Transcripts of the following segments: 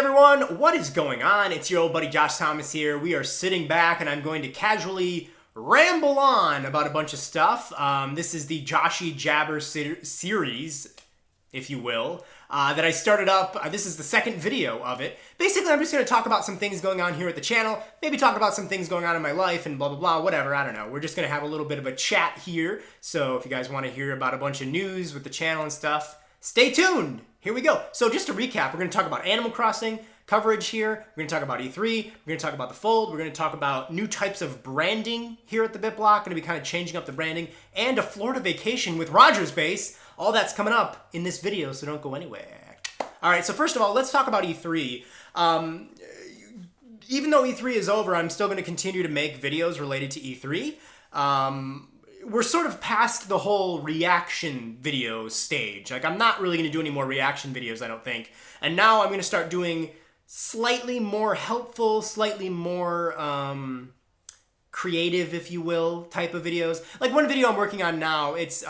everyone, what is going on? It's your old buddy Josh Thomas here. We are sitting back and I'm going to casually ramble on about a bunch of stuff. This is the Joshy Jabber series, if you will, that I started up. This is the second video of it. Basically, I'm just going to talk about some things going on here at the channel, maybe talk about some things going on in my life and blah, blah, blah, whatever, I don't know. We're just going to have a little bit of a chat here. So if you guys want to hear about a bunch of news with the channel and stuff, stay tuned. Here we go. So just to recap, we're going to talk about Animal Crossing coverage here. We're going to talk about E3. We're going to talk about the Fold. We're going to talk about new types of branding here at TheBitBlock. Going to be kind of changing up the branding and a Florida vacation with Rogers Base. All that's coming up in this video, so don't go anywhere. All right, so first of all, let's talk about E3. Even though E3 is over, I'm still going to continue to make videos related to E3. We're sort of past the whole reaction video stage. Like, I'm not really going to do any more reaction videos, I don't think. And now I'm going to start doing slightly more helpful, slightly more creative, if you will, type of videos. Like one video I'm working on now, it's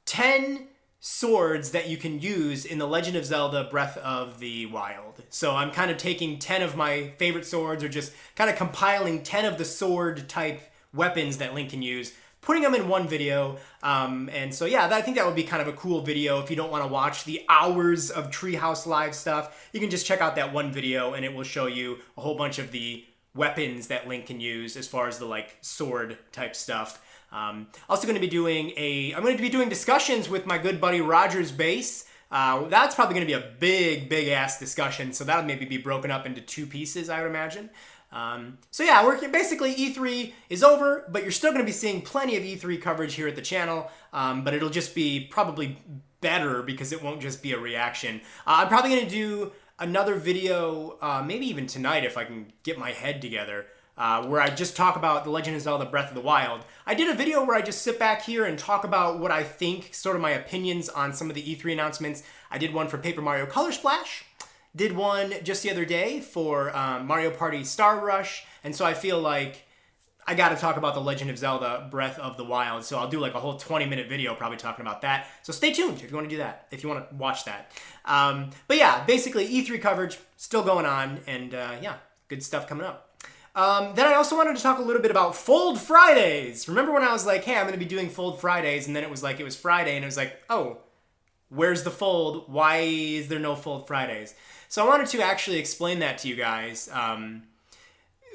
10 swords that you can use in The Legend of Zelda Breath of the Wild. So I'm kind of taking 10 of my favorite swords, or just kind of compiling 10 of the sword type weapons that Link can use, putting them in one video. And so yeah, I think that would be kind of a cool video. If you don't want to watch the hours of Treehouse Live stuff, you can just check out that one video and it will show you a whole bunch of the weapons that Link can use as far as the like sword type stuff. Also going to be doing I'm going to be doing discussions with my good buddy Rogers Base. That's probably going to be a big ass discussion. So that'll maybe be broken up into two pieces, I would imagine. So yeah, basically E3 is over, but you're still going to be seeing plenty of E3 coverage here at the channel, but it'll just be probably better because it won't just be a reaction. I'm probably going to do another video, maybe even tonight if I can get my head together, where I just talk about The Legend of Zelda Breath of the Wild. I did a video where I just sit back here and talk about what I think, sort of my opinions on some of the E3 announcements. I did one for Paper Mario Color Splash. Did one just the other day for Mario Party Star Rush, and so I feel like I got to talk about The Legend of Zelda Breath of the Wild, so I'll do like a whole 20-minute video probably talking about that. So stay tuned if you want to do that, if you want to watch that. But yeah, basically E3 coverage still going on, and yeah, good stuff coming up. Then I also wanted to talk a little bit about Fold Fridays. Remember when I was like, hey, I'm going to be doing Fold Fridays, and then it was Friday, and it was like, oh, where's the Fold? Why is there no Fold Fridays? So I wanted to actually explain that to you guys.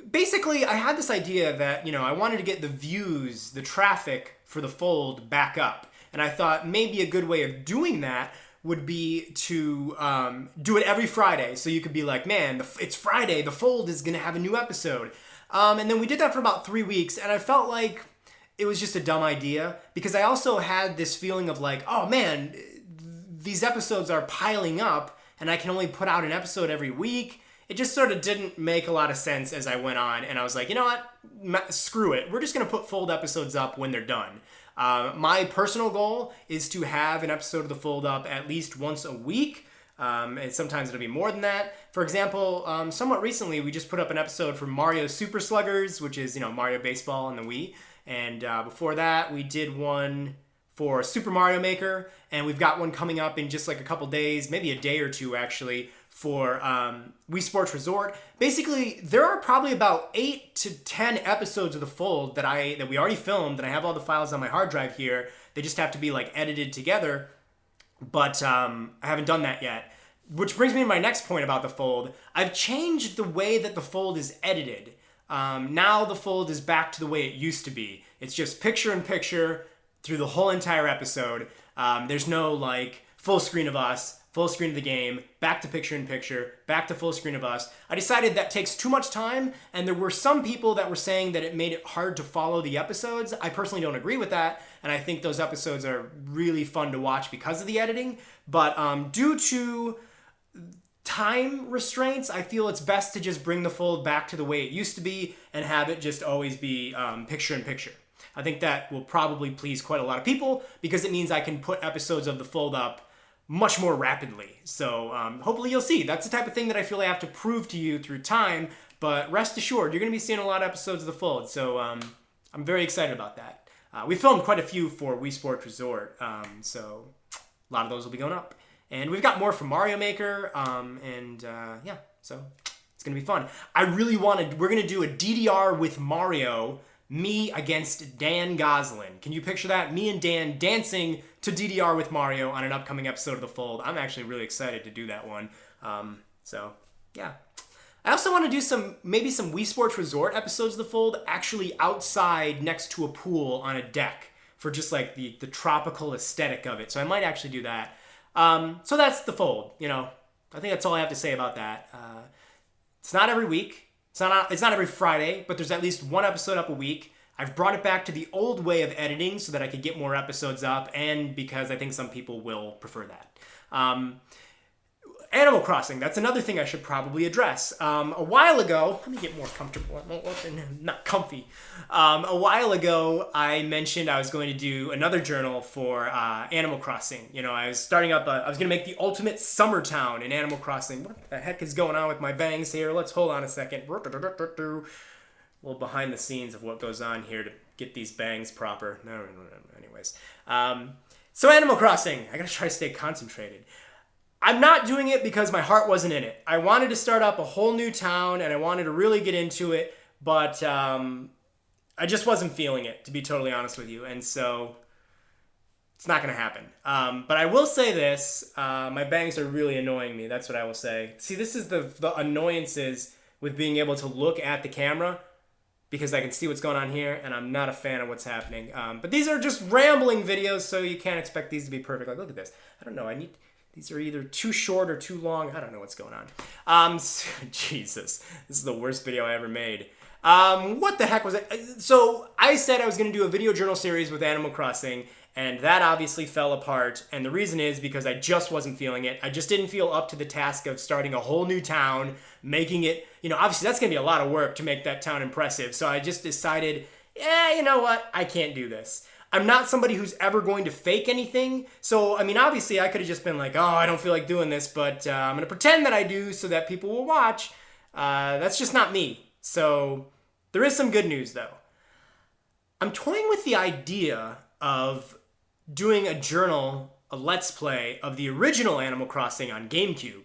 Basically, I had this idea that, I wanted to get the views, the traffic for the Fold back up. And I thought maybe a good way of doing that would be to do it every Friday. So you could be like, man, it's Friday, the Fold is going to have a new episode. And then we did that for about 3 weeks, and I felt like it was just a dumb idea, because I also had this feeling of like, oh man, these episodes are piling up, and I can only put out an episode every week. It just sort of didn't make a lot of sense as I went on, and I was like, you know what? Screw it. We're just going to put Fold episodes up when they're done. My personal goal is to have an episode of the Fold up at least once a week, and sometimes it'll be more than that. For example, somewhat recently, we just put up an episode for Mario Super Sluggers, which is, Mario Baseball on the Wii, and before that, we did one for Super Mario Maker, and we've got one coming up in just like a couple days, maybe a day or two actually, for Wii Sports Resort. Basically, there are probably about 8 to 10 episodes of the Fold that we already filmed, and I have all the files on my hard drive here. They just have to be like edited together, but I haven't done that yet. Which brings me to my next point about the Fold. I've changed the way that the Fold is edited. Now the Fold is back to the way it used to be. It's just picture-in-picture through the whole entire episode. There's no like full screen of us, full screen of the game, back to picture-in-picture, back to full screen of us. I decided that takes too much time, and there were some people that were saying that it made it hard to follow the episodes. I personally don't agree with that, and I think those episodes are really fun to watch because of the editing. But due to time restraints, I feel it's best to just bring the Fold back to the way it used to be and have it just always be picture-in-picture. I think that will probably please quite a lot of people, because it means I can put episodes of the Fold up much more rapidly. So hopefully you'll see. That's the type of thing that I feel I have to prove to you through time, but rest assured, you're going to be seeing a lot of episodes of the Fold, so I'm very excited about that. We filmed quite a few for Wii Sports Resort, so a lot of those will be going up. And we've got more from Mario Maker, yeah, so it's going to be fun. We're going to do a DDR with Mario, me against Dan Gosling. Can you picture that? Me and Dan dancing to DDR with Mario on an upcoming episode of The Fold. I'm actually really excited to do that one. So, yeah. I also want to do maybe some Wii Sports Resort episodes of The Fold, actually outside next to a pool on a deck for just like the tropical aesthetic of it. So I might actually do that. So that's The Fold. You know, I think that's all I have to say about that. It's not every week. It's not every Friday, but there's at least one episode up a week. I've brought it back to the old way of editing so that I could get more episodes up, and because I think some people will prefer that. Animal Crossing, that's another thing I should probably address. A while ago, let me get more comfortable. I'm not comfy. A while ago, I mentioned I was going to do another journal for Animal Crossing. You know, I was starting up, I was going to make the ultimate summer town in Animal Crossing. What the heck is going on with my bangs here? Let's hold on a second. A little behind the scenes of what goes on here to get these bangs proper. No, anyways. So Animal Crossing, I gotta try to stay concentrated. I'm not doing it because my heart wasn't in it. I wanted to start up a whole new town and I wanted to really get into it, but I just wasn't feeling it, to be totally honest with you. And so it's not going to happen. But I will say this, my bangs are really annoying me. That's what I will say. See, this is the annoyances with being able to look at the camera because I can see what's going on here and I'm not a fan of what's happening. But these are just rambling videos, so you can't expect these to be perfect. Like, look at this. I don't know. These are either too short or too long. I don't know what's going on. Jesus, this is the worst video I ever made. What the heck was it? So I said I was going to do a video journal series with Animal Crossing, and that obviously fell apart. And the reason is because I just wasn't feeling it. I just didn't feel up to the task of starting a whole new town, making it, you know, obviously that's going to be a lot of work to make that town impressive. So I just decided, you know what? I can't do this. I'm not somebody who's ever going to fake anything. So, I mean, obviously I could have just been like, oh, I don't feel like doing this, but I'm going to pretend that I do so that people will watch. That's just not me. So there is some good news, though. I'm toying with the idea of doing a journal, a Let's Play of the original Animal Crossing on GameCube,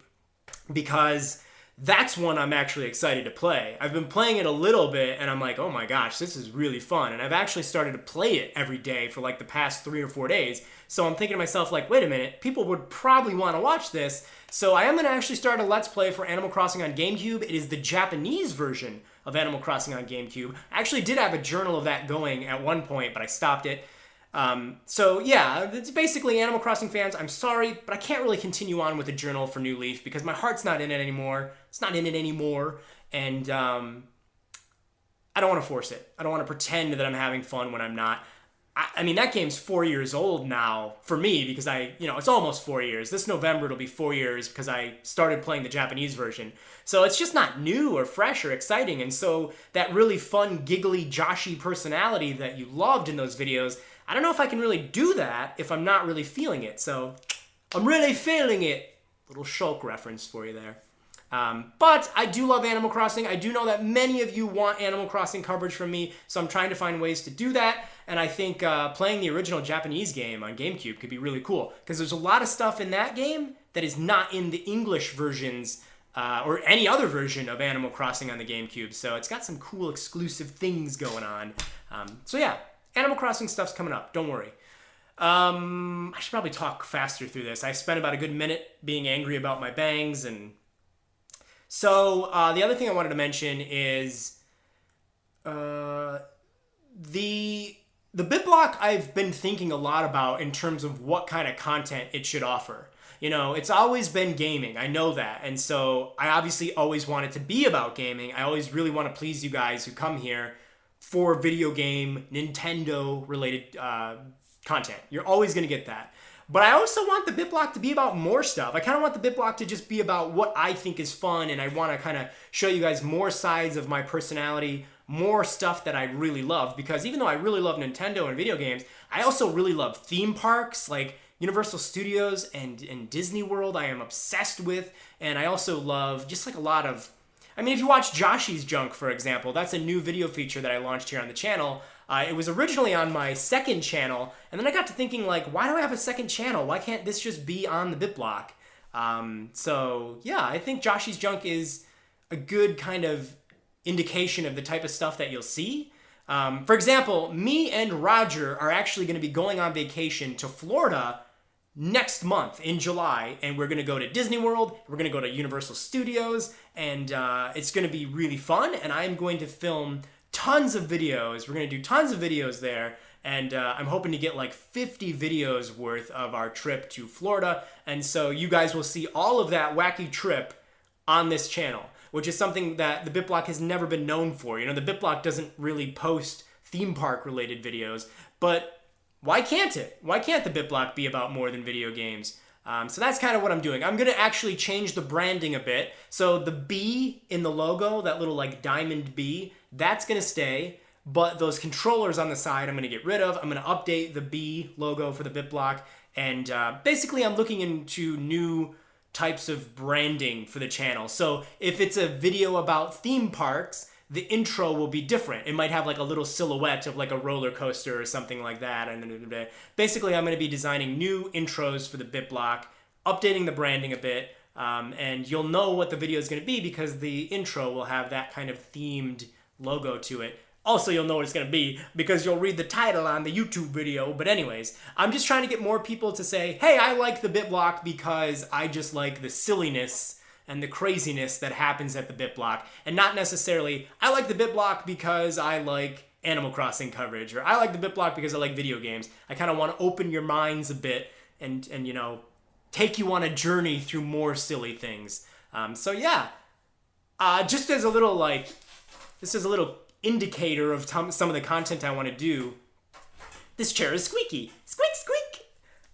because that's one I'm actually excited to play. I've been playing it a little bit and I'm like, oh my gosh, this is really fun. And I've actually started to play it every day for like the past 3 or 4 days. So I'm thinking to myself, like, wait a minute, people would probably want to watch this. So I am going to actually start a Let's Play for Animal Crossing on GameCube. It is the Japanese version of Animal Crossing on GameCube. I actually did have a journal of that going at one point, but I stopped it. So yeah, it's basically Animal Crossing fans. I'm sorry, but I can't really continue on with a journal for New Leaf because my heart's not in it anymore. It's not in it anymore. And, I don't want to force it. I don't want to pretend that I'm having fun when I'm not. I mean, that game's 4 years old now for me because it's almost 4 years. This November it'll be 4 years because I started playing the Japanese version. So it's just not new or fresh or exciting. And so that really fun, giggly, Joshy personality that you loved in those videos, I don't know if I can really do that if I'm not really feeling it. So I'm really feeling it. Little Shulk reference for you there. But I do love Animal Crossing. I do know that many of you want Animal Crossing coverage from me, so I'm trying to find ways to do that. And I think playing the original Japanese game on GameCube could be really cool, because there's a lot of stuff in that game that is not in the English versions or any other version of Animal Crossing on the GameCube. So it's got some cool exclusive things going on. So yeah, Animal Crossing stuff's coming up. Don't worry. I should probably talk faster through this. I spent about a good minute being angry about my bangs and... So, the other thing I wanted to mention is the BitBlock I've been thinking a lot about in terms of what kind of content it should offer. You know, it's always been gaming. I know that. And so I obviously always want it to be about gaming. I always really want to please you guys who come here for video game, Nintendo related content. You're always going to get that. But I also want the BitBlock to be about more stuff. I kind of want the BitBlock to just be about what I think is fun, and I want to kind of show you guys more sides of my personality, more stuff that I really love, because even though I really love Nintendo and video games, I also really love theme parks like Universal Studios and Disney World. I am obsessed with, and I also love just like a lot of... I mean, if you watch Joshy's Junk, for example, that's a new video feature that I launched here on the channel. It was originally on my second channel, and then I got to thinking, like, why do I have a second channel? Why can't this just be on the BitBlock? So yeah, I think Joshy's Junk is a good kind of indication of the type of stuff that you'll see. For example, me and Roger are actually going to be going on vacation to Florida next month in July, and we're going to go to Disney World, we're going to go to Universal Studios, and it's going to be really fun, and I'm going to film tons of videos. We're going to do tons of videos there, and I'm hoping to get like 50 videos worth of our trip to Florida, and so you guys will see all of that wacky trip on this channel, which is something that the BitBlock has never been known for. You know, the BitBlock doesn't really post theme park related videos, but why can't it? Why can't the BitBlock be about more than video games? So that's kind of what I'm doing. I'm going to actually change the branding a bit. So the B in the logo, that little like diamond B, that's going to stay. But those controllers on the side, I'm going to get rid of. I'm going to update the B logo for the BitBlock. And basically, I'm looking into new types of branding for the channel. So if it's a video about theme parks, the intro will be different. It might have like a little silhouette of like a roller coaster or something like that. And basically, I'm going to be designing new intros for the BitBlock, updating the branding a bit, and you'll know what the video is going to be because the intro will have that kind of themed logo to it. Also, you'll know what it's going to be because you'll read the title on the YouTube video. But anyways, I'm just trying to get more people to say, hey, I like the BitBlock because I just like the silliness and the craziness that happens at the BitBlock, and not necessarily, I like the BitBlock because I like Animal Crossing coverage, or I like the BitBlock because I like video games. I kind of want to open your minds a bit and you know, take you on a journey through more silly things. So yeah, just as a little like, this is a little indicator of some of the content I want to do. This chair is squeaky. Squeak, squeak.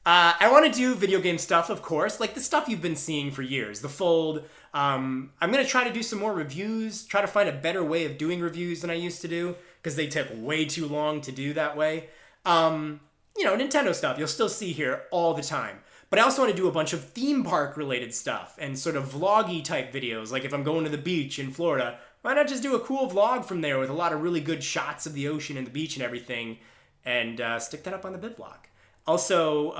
I want to do video game stuff, of course, like the stuff you've been seeing for years, the Fold. I'm going to try to do some more reviews, try to find a better way of doing reviews than I used to do, because they took way too long to do that way. You know, Nintendo stuff, you'll still see here all the time. But I also want to do a bunch of theme park related stuff and sort of vloggy type videos, like if I'm going to the beach in Florida, why not just do a cool vlog from there with a lot of really good shots of the ocean and the beach and everything, and stick that up on the BitBlock. Also,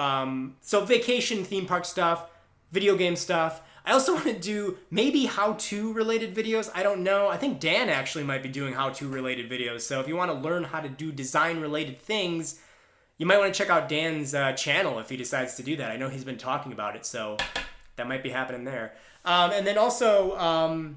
so vacation, theme park stuff, video game stuff. I also want to do maybe how-to related videos. I don't know. I think Dan actually might be doing how-to related videos. So if you want to learn how to do design related things, you might want to check out Dan's channel if he decides to do that. I know he's been talking about it, so that might be happening there. And then also,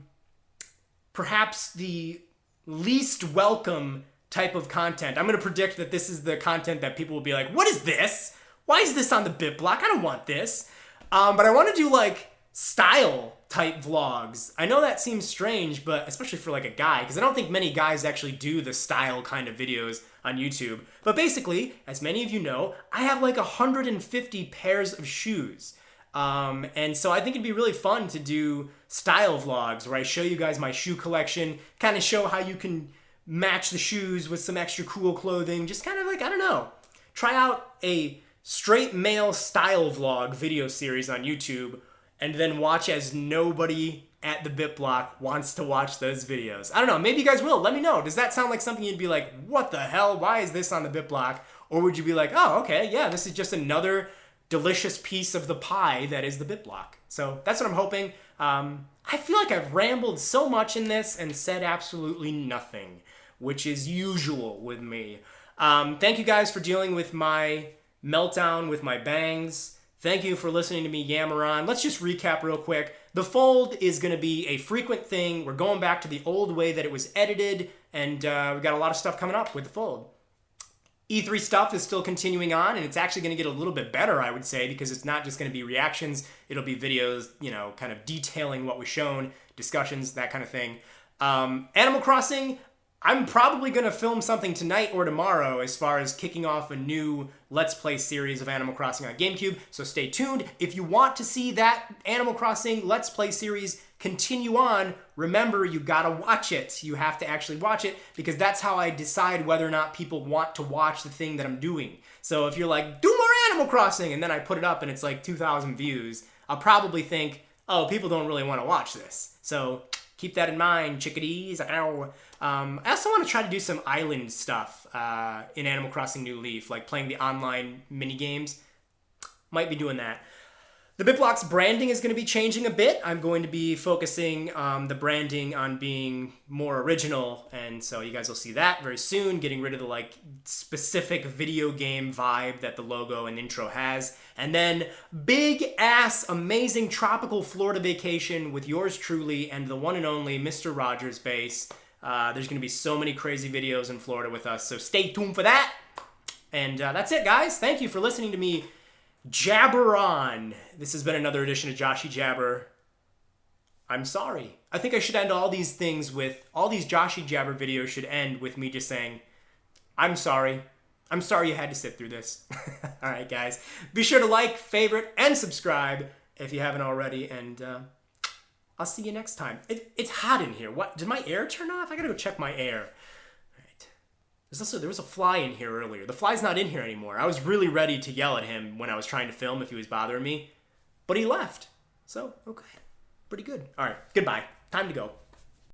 perhaps the least welcome type of content. I'm going to predict that this is the content that people will be like, what is this? Why is this on the BitBlock? I don't want this. But I want to do like style type vlogs. I know that seems strange, but especially for like a guy, because I don't think many guys actually do the style kind of videos on YouTube. But basically, as many of you know, I have like 150 pairs of shoes. And so I think it'd be really fun to do style vlogs where I show you guys my shoe collection, kind of show how you can match the shoes with some extra cool clothing, just kind of like, I don't know, try out a straight male style vlog video series on YouTube and then watch as nobody at the BitBlock wants to watch those videos. I don't know, maybe you guys will, let me know. Does that sound like something you'd be like, what the hell, why is this on the BitBlock? Or would you be like, oh, okay, yeah, this is just another delicious piece of the pie that is the BitBlock. So that's what I'm hoping. I feel like I've rambled so much in this and said absolutely nothing, which is usual with me. Thank you guys for dealing with my meltdown with my bangs. Thank you for listening to me yammer on. Let's just recap real quick. The Fold is going to be a frequent thing. We're going back to the old way that it was edited, and we've got a lot of stuff coming up with the Fold. E3 stuff is still continuing on, and it's actually going to get a little bit better, I would say, because it's not just going to be reactions. It'll be videos, you know, kind of detailing what was shown, discussions, that kind of thing. Animal Crossing, I'm probably going to film something tonight or tomorrow as far as kicking off a new Let's Play series of Animal Crossing on GameCube, so stay tuned. If you want to see that Animal Crossing Let's Play series continue on, remember, you gotta watch it. You have to actually watch it, because that's how I decide whether or not people want to watch the thing that I'm doing. So if you're like, do more Animal Crossing, and then I put it up and it's like 2,000 views, I'll probably think, oh, people don't really want to watch this. So keep that in mind, chickadees. Ow. I also want to try to do some island stuff in Animal Crossing New Leaf, like playing the online mini games. Might be doing that. The BitBlock's branding is going to be changing a bit. I'm going to be focusing the branding on being more original, and so you guys will see that very soon, getting rid of the like specific video game vibe that the logo and intro has. And then big ass amazing tropical Florida vacation with yours truly and the one and only Mr. Rogers Base. There's going to be so many crazy videos in Florida with us, so stay tuned for that. And that's it, guys. Thank you for listening to me jabber on. This has been another edition of Joshy Jabber. I'm sorry. I think I should end all these things with, all these Joshy Jabber videos should end with me just saying, I'm sorry. I'm sorry you had to sit through this. Alright guys, be sure to like, favorite, and subscribe if you haven't already, and I'll see you next time. It's hot in here. What? Did my air turn off? I gotta go check my air. There was a fly in here earlier. The fly's not in here anymore. I was really ready to yell at him when I was trying to film if he was bothering me, but he left. So, okay. Pretty good. All right, goodbye. Time to go.